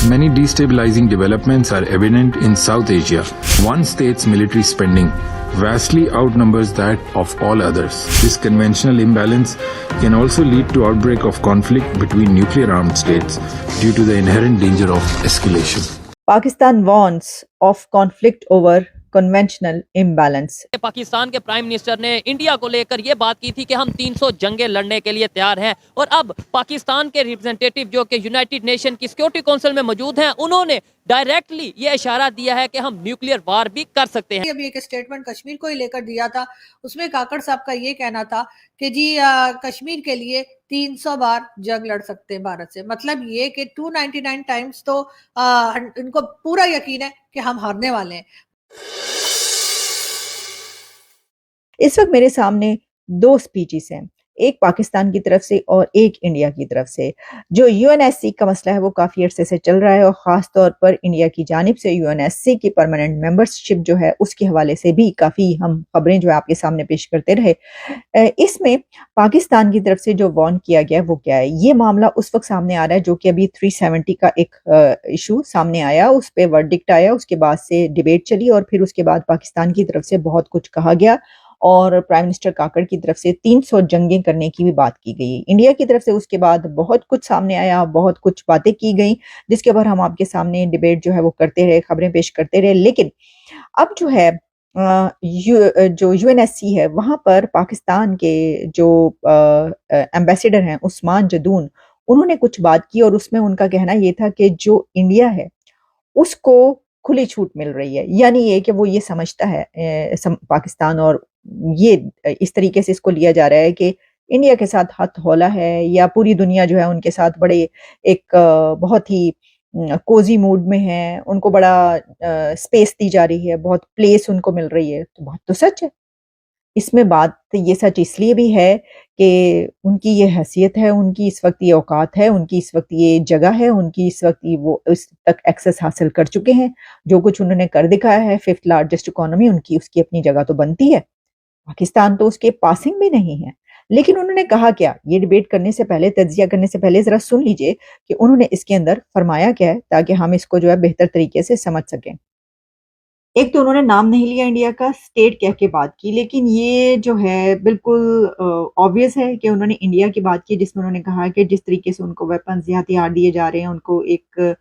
Many destabilizing developments are evident in South Asia. One state's military spending vastly outnumbers that of all others. This conventional imbalance can also lead to outbreak of conflict between nuclear-armed states due to the inherent danger of escalation. Pakistan warns of conflict over conventional imbalance. Pakistan के prime minister ने India को लेकर ये बात की थी कि हम 300 जंगें लड़ने के लिए तैयार हैं, और अब पाकिस्तान के रिप्रेजेंटेटिव जो कि यूनाइटेड नेशन की सिक्योरिटी काउंसिल में मौजूद हैं, उन्होंने डायरेक्टली ये इशारा दिया है कि हम न्यूक्लियर वार भी कर सकते हैं। अभी एक स्टेटमेंट कश्मीर को ही लेकर दिया था, उसमें काकड़ साहब का ये कहना था कि जी कश्मीर के लिए 300 बार जंग लड़ सकते हैं भारत से। मतलब ये कि 299 टाइम्स तो इनको पूरा यकीन है कि हम हारने वाले हैं। इस वक्त मेरे सामने दो स्पीचेस हैं, एक पाकिस्तान की तरफ से और एक इंडिया की तरफ से। जो यूएनएससी का मसला है वो काफ़ी अरसे से चल रहा है, और ख़ास तौर पर इंडिया की जानिब से यूएनएससी की परमानेंट मेंबरशिप जो है उसके हवाले से भी काफ़ी हम खबरें जो है आपके सामने पेश करते रहे। इसमें पाकिस्तान की तरफ से जो वार्न किया गया वो क्या है, ये मामला उस वक्त सामने आ रहा है जो कि अभी 370 का एक इशू सामने आया, उस पर वर्डिक्ट आया, उसके बाद से डिबेट चली और फिर उसके बाद पाकिस्तान की तरफ से बहुत कुछ कहा गया और प्राइम मिनिस्टर काकड़ की तरफ से 300 जंगें करने की भी बात की गई। इंडिया की तरफ से उसके बाद बहुत कुछ सामने आया, बहुत कुछ बातें की गई, जिसके ऊपर हम आपके सामने डिबेट जो है वो करते रहे, खबरें पेश करते रहे। लेकिन अब जो है जो यूएनएससी है वहां पर पाकिस्तान के जो एम्बेसडर हैं उस्मान जदून, उन्होंने कुछ बात की और उसमें उनका कहना ये था कि जो इंडिया है उसको खुली छूट मिल रही है, यानी ये कि वो ये समझता है पाकिस्तान, और ये इस तरीके से इसको लिया जा रहा है कि इंडिया के साथ हाथ हौला है या पूरी दुनिया जो है उनके साथ बड़े एक बहुत ही कोजी मूड में है, उनको बड़ा स्पेस दी जा रही है, बहुत प्लेस उनको मिल रही है। तो बात तो सच है, इसमें बात ये सच इसलिए भी है कि उनकी ये हैसियत है, उनकी इस वक्त ये औकात है, उनकी इस वक्त ये जगह है, उनकी इस वक्त वो इस तक एक्सेस हासिल कर चुके हैं। जो कुछ उन्होंने कर दिखाया है, 5th लार्जेस्ट इकोनॉमी उनकी, उसकी अपनी जगह तो बनती है। पाकिस्तान तो उसके पासिंग में नहीं है। लेकिन उन्होंने कहा क्या, ये डिबेट करने से पहले, तज्जिया करने से पहले जरा सुन लीजिए कि उन्होंने इसके अंदर फरमाया क्या है, ताकि हम इसको जो है बेहतर तरीके से समझ सकें। एक तो उन्होंने नाम नहीं लिया इंडिया का, स्टेट कह के बात की, लेकिन ये जो है बिल्कुल ऑब्वियस है कि उन्होंने इंडिया की बात की, जिसमें उन्होंने कहा कि जिस तरीके से उनको वेपन्स या हथियार दिए जा रहे हैं, उनको एक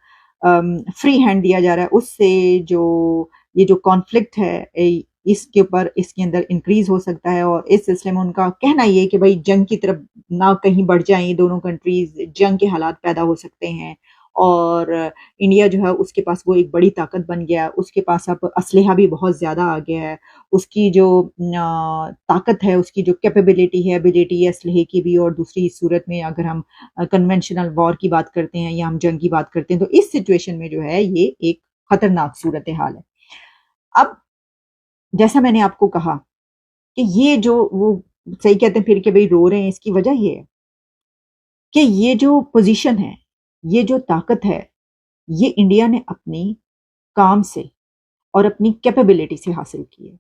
फ्री हैंड दिया जा रहा है, उससे ये जो कॉन्फ्लिक्ट है इसके ऊपर, इसके अंदर इंक्रीज हो सकता है। और इस सिलसिले में उनका कहना ये है कि भाई जंग की तरफ ना कहीं बढ़ जाएं दोनों कंट्रीज, जंग के हालात पैदा हो सकते हैं, और इंडिया जो है उसके पास वो एक बड़ी ताकत बन गया, उसके पास अब असलहा भी बहुत ज़्यादा आ गया है, उसकी जो ताकत है, उसकी जो कैपेबिलिटी है, एबिलिटी है असलहे की भी, और दूसरी सूरत में अगर हम कन्वेंशनल वॉर की बात करते हैं या हम जंग की बात करते हैं, तो इस सिचुएशन में जो है ये एक खतरनाक सूरत हाल है। अब जैसा मैंने आपको कहा कि ये जो वो सही कहते हैं फिर के भाई रो रहे हैं, इसकी वजह ये है कि ये जो पोजीशन है, ये जो ताकत है, ये इंडिया ने अपनी काम से और अपनी कैपेबिलिटी से हासिल की है,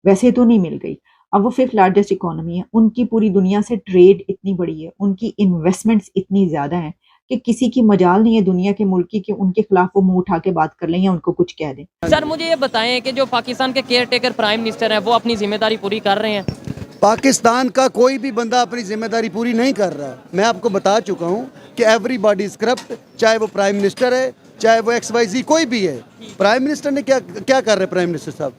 वैसे तो नहीं मिल गई। अब वो 5th लार्जेस्ट इकोनॉमी है, उनकी पूरी दुनिया से ट्रेड इतनी बड़ी है, उनकी इन्वेस्टमेंट्स इतनी ज़्यादा हैं कि किसी की मजाल नहीं है दुनिया के मुल्क की कि उनके खिलाफ वो मुंह उठा के बात कर लें या उनको कुछ कह दें। सर मुझे ये बताएं कि जो पाकिस्तान के केयर टेकर प्राइम मिनिस्टर हैं वो अपनी जिम्मेदारी पूरी कर रहे हैं? पाकिस्तान का कोई भी बंदा अपनी जिम्मेदारी पूरी नहीं कर रहा। मैं आपको बता चुका हूँ कि एवरीबॉडी इज करप्ट, चाहे वो प्राइम मिनिस्टर है, चाहे वो XYZ कोई भी है। प्राइम मिनिस्टर ने क्या क्या कर रहे हैं प्राइम मिनिस्टर साहब?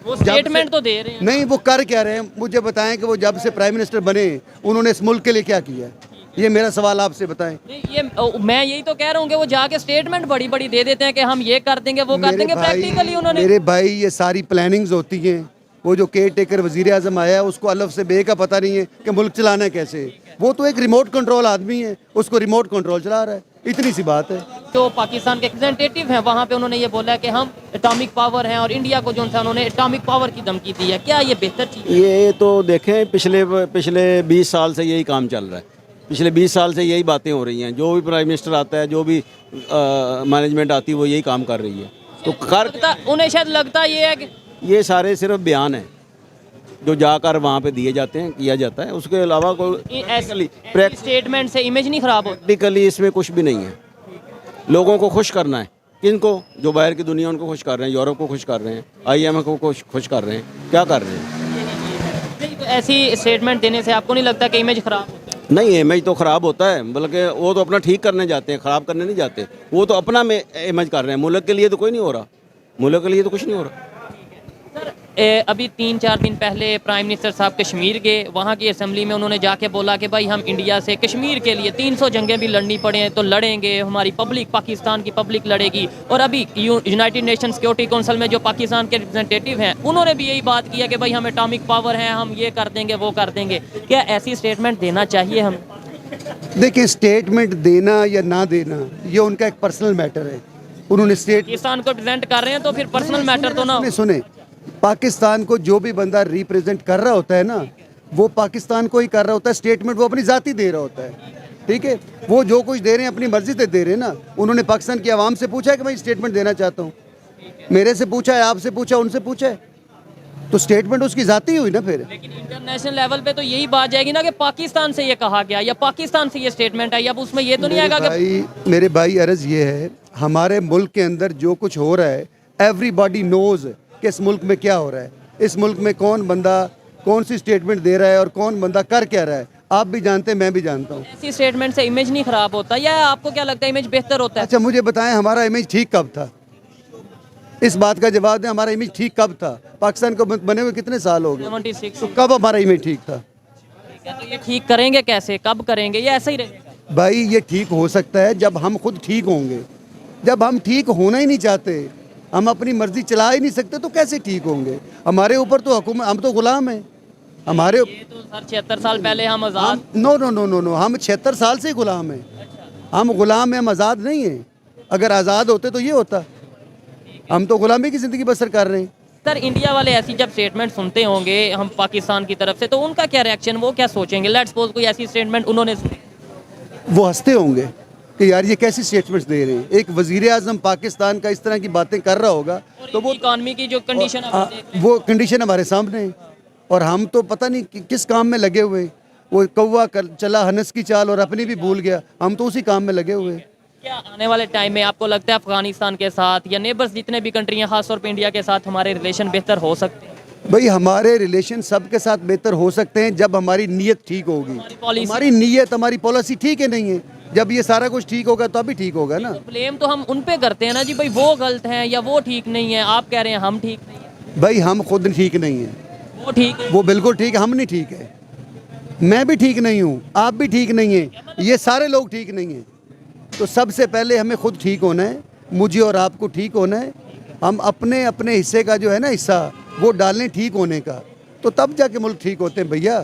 वो स्टेटमेंट तो दे रहे हैं। नहीं, वो कर क्या रहे हैं? मुझे बताएं कि वो जब से प्राइम मिनिस्टर बने उन्होंने इस मुल्क के लिए क्या किया है? ये मेरा सवाल आपसे बताएं। मैं यही तो कह रहा हूँ कि वो जाके स्टेटमेंट बड़ी बड़ी दे देते हैं कि हम ये कर देंगे, वो कर देंगे। प्रैक्टिकली उन्होंने, मेरे भाई, ये सारी प्लानिंग्स होती हैं। वो जो केयर टेकर वजीर आजम आया है उसको अलफ से बे का पता नहीं है कि मुल्क चलाना है कैसे। वो तो एक रिमोट कंट्रोल आदमी है, उसको रिमोट कंट्रोल चला रहा है, इतनी सी बात है। जो पाकिस्तान के रिप्रेजेंटेटिव हैं वहाँ पे उन्होंने ये बोला है कि हम एटॉमिक पावर हैं, और इंडिया को जो सा उन्होंने एटॉमिक पावर की धमकी दी है। क्या ये बेहतर चीज़ है? ये तो देखें, पिछले 20 साल से यही काम चल रहा है, पिछले 20 साल से यही बातें हो रही हैं। जो भी प्राइम मिनिस्टर आता है, जो भी मैनेजमेंट आती है, वो यही काम कर रही है। तो उन्हें शायद लगता ये है कि ये सारे सिर्फ बयान हैं जो जाकर वहाँ पे दिए जाते हैं, किया जाता है। उसके अलावा कोई स्टेटमेंट से इमेज नहीं खराब होती? प्रैक्टिकली इसमें कुछ भी नहीं है। लोगों को खुश करना है। किनको? जो बाहर की दुनिया उनको खुश कर रहे हैं, यूरोप को खुश कर रहे हैं, IMF को खुश कर रहे हैं, क्या कर रहे हैं? नहीं, तो ऐसी स्टेटमेंट देने से आपको नहीं लगता कि इमेज खराब होता है? नहीं, इमेज तो ख़राब होता है, बल्कि वो तो अपना ठीक करने जाते हैं, ख़राब करने नहीं जाते। वो तो अपना में इमेज कर रहे हैं, मुल्क के लिए तो कोई नहीं हो रहा, मुल्क के लिए तो कुछ नहीं हो रहा। अभी 3-4 दिन पहले प्राइम मिनिस्टर साहब कश्मीर गए, वहाँ की असेंबली में उन्होंने जाके बोला कि भाई हम इंडिया से कश्मीर के लिए 300 जंगें भी लड़नी पड़े तो लड़ेंगे, हमारी पब्लिक, पाकिस्तान की पब्लिक लड़ेगी। और अभी यूनाइटेड नेशन सिक्योरिटी काउंसिल में जो पाकिस्तान के रिप्रेजेंटेटिव हैं उन्होंने भी यही बात किया कि भाई हम एटॉमिक पावर हैं, हम ये कर देंगे वो कर देंगे। क्या ऐसी स्टेटमेंट देना चाहिए हमें? देखिए, स्टेटमेंट देना या ना देना ये उनका एक पर्सनल मैटर है। उन्होंने पाकिस्तान को रिप्रेजेंट कर रहे हैं तो फिर पर्सनल मैटर तो ना। सुने, पाकिस्तान को जो भी बंदा रिप्रेजेंट कर रहा होता है ना, वो पाकिस्तान को ही कर रहा होता है। स्टेटमेंट वो अपनी जाति दे रहा होता है, ठीक है। वो जो कुछ दे रहे हैं अपनी मर्जी से दे रहे हैं ना। उन्होंने पाकिस्तान की आवाम से पूछा है कि मैं स्टेटमेंट देना चाहता हूँ, मेरे से पूछा है, आपसे पूछा, उनसे पूछा है, तो स्टेटमेंट उसकी जाती हुई ना। फिर लेकिन इंटरनेशनल लेवल पे तो यही बात जाएगी ना कि पाकिस्तान से ये कहा गया या पाकिस्तान से ये स्टेटमेंट आई, अब उसमें ये तो नहीं आएगा कि मेरे भाई अर्ज ये है, हमारे मुल्क के अंदर जो कुछ हो रहा है, एवरीबॉडी नोज कि इस मुल्क में क्या हो रहा है, इस मुल्क में कौन बंदा कौन सी स्टेटमेंट दे रहा है और कौन बंदा कर क्या रहा है। आप भी जानते हैं, मैं भी जानता हूँ। ऐसी स्टेटमेंट से इमेज नहीं खराब होता या आपको क्या लगता है इमेज बेहतर होता है? अच्छा, मुझे बताएं, हमारा इमेज ठीक कब था? इस बात का जवाब दें, हमारा इमेज ठीक कब था? पाकिस्तान को बने हुए कितने साल हो गए? 76। तो कब हमारा इमेज ठीक था? तो ये ठीक करेंगे कैसे, कब करेंगे, ये ऐसा ही रहेगा? भाई ये ठीक हो सकता है जब हम खुद ठीक होंगे। जब हम ठीक होना ही नहीं चाहते, हम अपनी मर्जी चला ही नहीं सकते, तो कैसे ठीक होंगे? हमारे ऊपर तो हुकूमत, हम तो गुलाम हैं हमारे। ये तो सर 76 साल पहले हम आज़ाद। No no no no no, हम 76 साल से गुलाम हैं। हम गुलाम हैं, हम आज़ाद नहीं हैं। अगर आज़ाद होते तो ये होता। हम तो गुलामी की ज़िंदगी बसर कर रहे हैं। सर इंडिया वाले ऐसी जब स्टेटमेंट सुनते होंगे हम पाकिस्तान की तरफ से, तो उनका क्या रिएक्शन, वो क्या सोचेंगे? लेट्स सपोज कोई ऐसी स्टेटमेंट उन्होंने सुनी, वो हंसते होंगे कि यार ये कैसी स्टेटमेंट्स दे रहे हैं। एक वजीर आज़म पाकिस्तान का इस तरह की बातें कर रहा होगा तो वो इकॉनमी की जो कंडीशन है वो कंडीशन हमारे सामने है, और हम तो पता नहीं किस काम में लगे हुए। वो कौवा चला हनस की चाल और अपनी भी भूल गया, हम तो उसी काम में लगे हुए। क्या आने वाले टाइम में आपको लगता है अफगानिस्तान के साथ या नेबर्स जितने भी कंट्री हैं, खासतौर पे इंडिया के साथ हमारे रिलेशन बेहतर हो सकते हैं? भाई हमारे रिलेशन सबके साथ बेहतर हो सकते हैं जब हमारी नीयत ठीक होगी। हमारी नीयत, हमारी पॉलिसी ठीक है नहीं है। जब ये सारा कुछ ठीक होगा तभी ठीक होगा ना। ब्लेम तो हम उन पे करते हैं ना जी, भाई वो गलत हैं या वो ठीक नहीं है। आप कह रहे हैं हम ठीक नहीं है। भाई हम खुद ठीक नहीं है, वो ठीक है, वो बिल्कुल ठीक है, हम नहीं ठीक है। मैं भी ठीक नहीं हूँ, आप भी ठीक नहीं है, ये सारे लोग ठीक नहीं हैं। तो सबसे पहले हमें खुद ठीक होना है, मुझे और आपको ठीक होना है। हम अपने अपने हिस्से का जो है ना हिस्सा, वो डालें ठीक होने का, तो तब जाके मुल्क ठीक होते हैं भैया।